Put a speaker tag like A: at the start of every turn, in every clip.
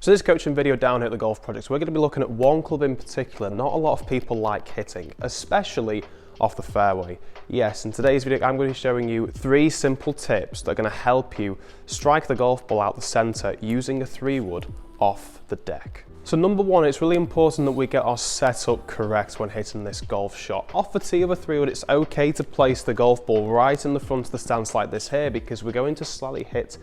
A: So this coaching video down here at the Golf Projects, we're going to be looking at one club in particular not a lot of people like hitting, especially off the fairway. Yes, in today's video I'm going to be showing you 3 simple tips that are going to help you strike the golf ball out the centre using a 3-wood off the deck. So number 1, it's really important that we get our setup correct when hitting this golf shot. Off the tee of a 3-wood, it's okay to place the golf ball right in the front of the stance like this here, because we're going to slightly hit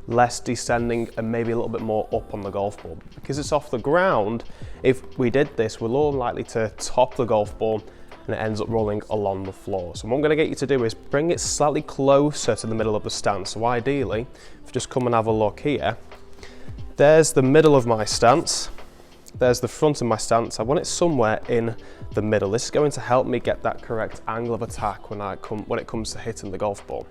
A: less descending and maybe a little bit more up on the golf ball. Because it's off the ground, if we did this, we're more likely to top the golf ball and it ends up rolling along the floor. So what I'm going to get you to do is bring it slightly closer to the middle of the stance. So ideally, if you just come and have a look here, there's the middle of my stance, there's the front of my stance. I want it somewhere in the middle. This is going to help me get that correct angle of attack when it comes to hitting the golf ball.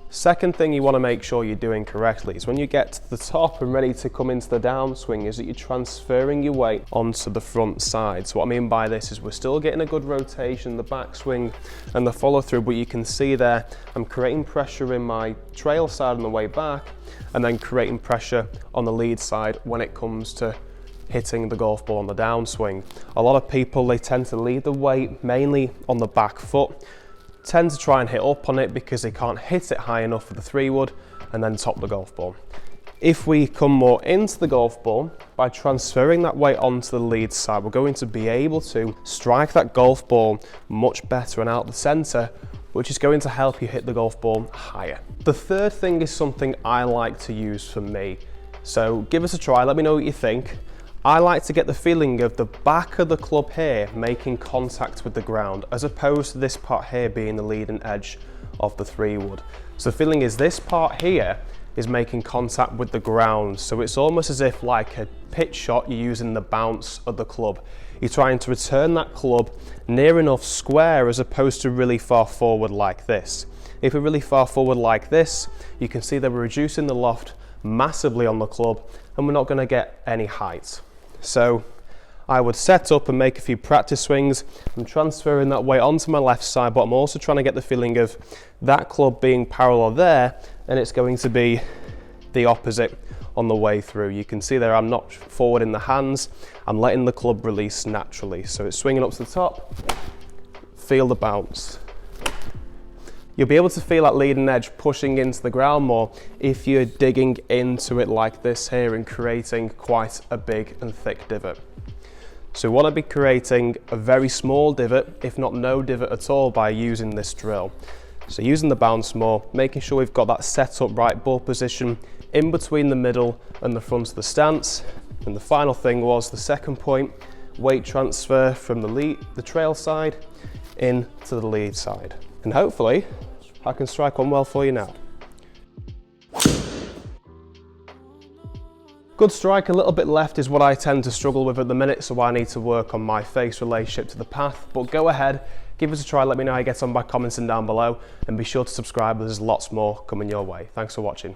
A: Second thing you want to make sure you're doing correctly is when you get to the top and ready to come into the downswing is that you're transferring your weight onto the front side. So what I mean by this is we're still getting a good rotation, the backswing and the follow through, but you can see there I'm creating pressure in my trail side on the way back and then creating pressure on the lead side when it comes to hitting the golf ball on the downswing. A lot of people, they tend to lead the weight mainly on the back foot, tend to try and hit up on it because they can't hit it high enough for the 3-wood and then top the golf ball. If we come more into the golf ball, by transferring that weight onto the lead side, we're going to be able to strike that golf ball much better and out the centre, which is going to help you hit the golf ball higher. The third thing is something I like to use for me. So give us a try, let me know what you think. I like to get the feeling of the back of the club here making contact with the ground, as opposed to this part here being the leading edge of the 3-wood. So the feeling is this part here is making contact with the ground. So it's almost as if, like a pitch shot, you're using the bounce of the club. You're trying to return that club near enough square as opposed to really far forward like this. If we're really far forward like this, you can see that we're reducing the loft massively on the club and we're not going to get any height. So I would set up and make a few practice swings. I'm transferring that weight onto my left side, but I'm also trying to get the feeling of that club being parallel there, and it's going to be the opposite on the way through. You can see there I'm not forward in the hands, I'm letting the club release naturally. So it's swinging up to the top, feel the bounce. You'll be able to feel that leading edge pushing into the ground more if you're digging into it like this here and creating quite a big and thick divot. So we want to be creating a very small divot, if not no divot at all, by using this drill. So using the bounce more, making sure we've got that set up right ball position in between the middle and the front of the stance. And the final thing was the second point, weight transfer from the trail side into the lead side. And hopefully I can strike one well for you now. Good strike, a little bit left is what I tend to struggle with at the minute, so I need to work on my face relationship to the path. But go ahead, give us a try, let me know how you get on by commenting down below, and be sure to subscribe, there's lots more coming your way. Thanks for watching.